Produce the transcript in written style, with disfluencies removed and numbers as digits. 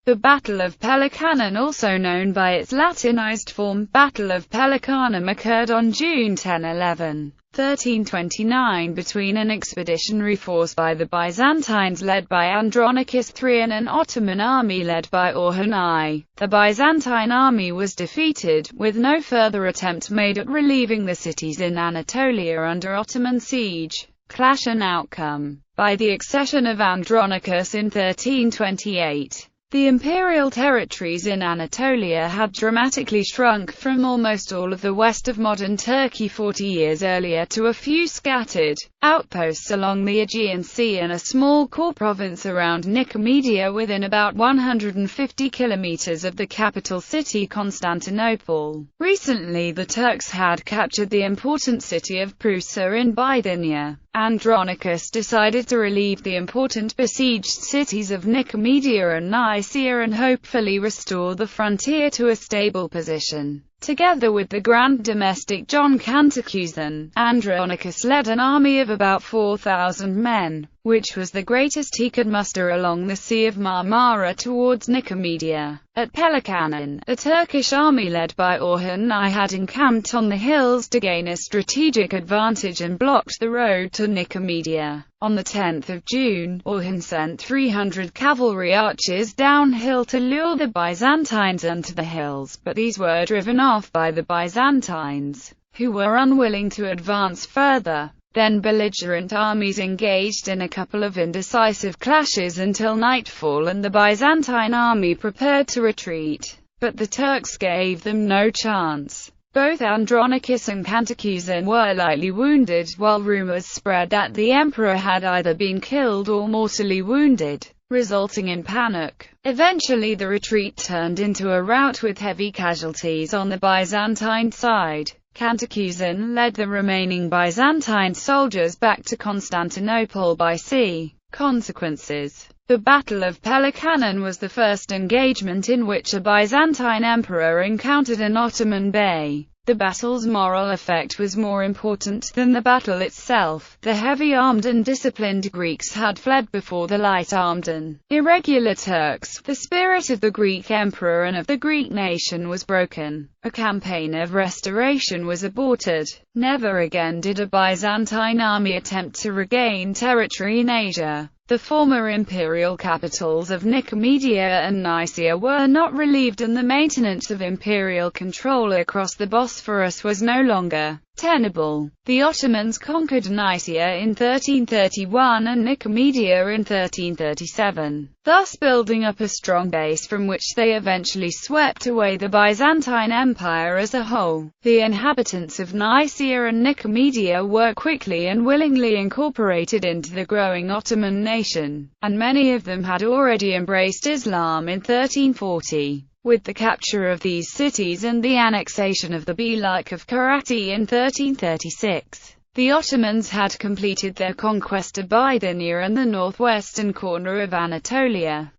The Battle of Pelekanon, also known by its Latinized form, Battle of Pelekanon, occurred on June 10–11, 1329 between an expeditionary force by the Byzantines led by Andronicus III and an Ottoman army led by Orhan I. The Byzantine army was defeated, with no further attempt made at relieving the cities in Anatolia under Ottoman siege. Clash and outcome. By the accession of Andronicus in 1328, the imperial territories in Anatolia had dramatically shrunk from almost all of the west of modern Turkey 40 years earlier to a few scattered outposts along the Aegean Sea and a small core province around Nicomedia within about 150 kilometers of the capital city Constantinople. Recently the Turks had captured the important city of Prusa in Bithynia. Andronicus decided to relieve the important besieged cities of Nicomedia and Nicaea and hopefully restore the frontier to a stable position. Together with the Grand Domestic John Cantacuzene, Andronicus led an army of about 4,000 men, which was the greatest he could muster along the Sea of Marmara towards Nicomedia. At Pelekanon, a Turkish army led by Orhan I had encamped on the hills to gain a strategic advantage and blocked the road to Nicomedia. On the 10th of June, Orhan sent 300 cavalry archers downhill to lure the Byzantines onto the hills, but these were driven off by the Byzantines, who were unwilling to advance further. Then belligerent armies engaged in a couple of indecisive clashes until nightfall and the Byzantine army prepared to retreat. But the Turks gave them no chance. Both Andronicus and Cantacuzene were lightly wounded, while rumors spread that the emperor had either been killed or mortally wounded, resulting in panic. Eventually the retreat turned into a rout with heavy casualties on the Byzantine side. Cantacuzene led the remaining Byzantine soldiers back to Constantinople by sea. Consequences. The Battle of Pelekanon was the first engagement in which a Byzantine emperor encountered an Ottoman bey. The battle's moral effect was more important than the battle itself. The heavy-armed and disciplined Greeks had fled before the light-armed and irregular Turks. The spirit of the Greek emperor and of the Greek nation was broken. A campaign of restoration was aborted. Never again did a Byzantine army attempt to regain territory in Asia. The former imperial capitals of Nicomedia and Nicaea were not relieved and the maintenance of imperial control across the Bosphorus was no longer tenable. The Ottomans conquered Nicaea in 1331 and Nicomedia in 1337, thus building up a strong base from which they eventually swept away the Byzantine Empire as a whole. The inhabitants of Nicaea and Nicomedia were quickly and willingly incorporated into the growing Ottoman nation, and many of them had already embraced Islam in 1340. With the capture of these cities and the annexation of the Beylik of Karati in 1336, the Ottomans had completed their conquest of Bithynia and the northwestern corner of Anatolia.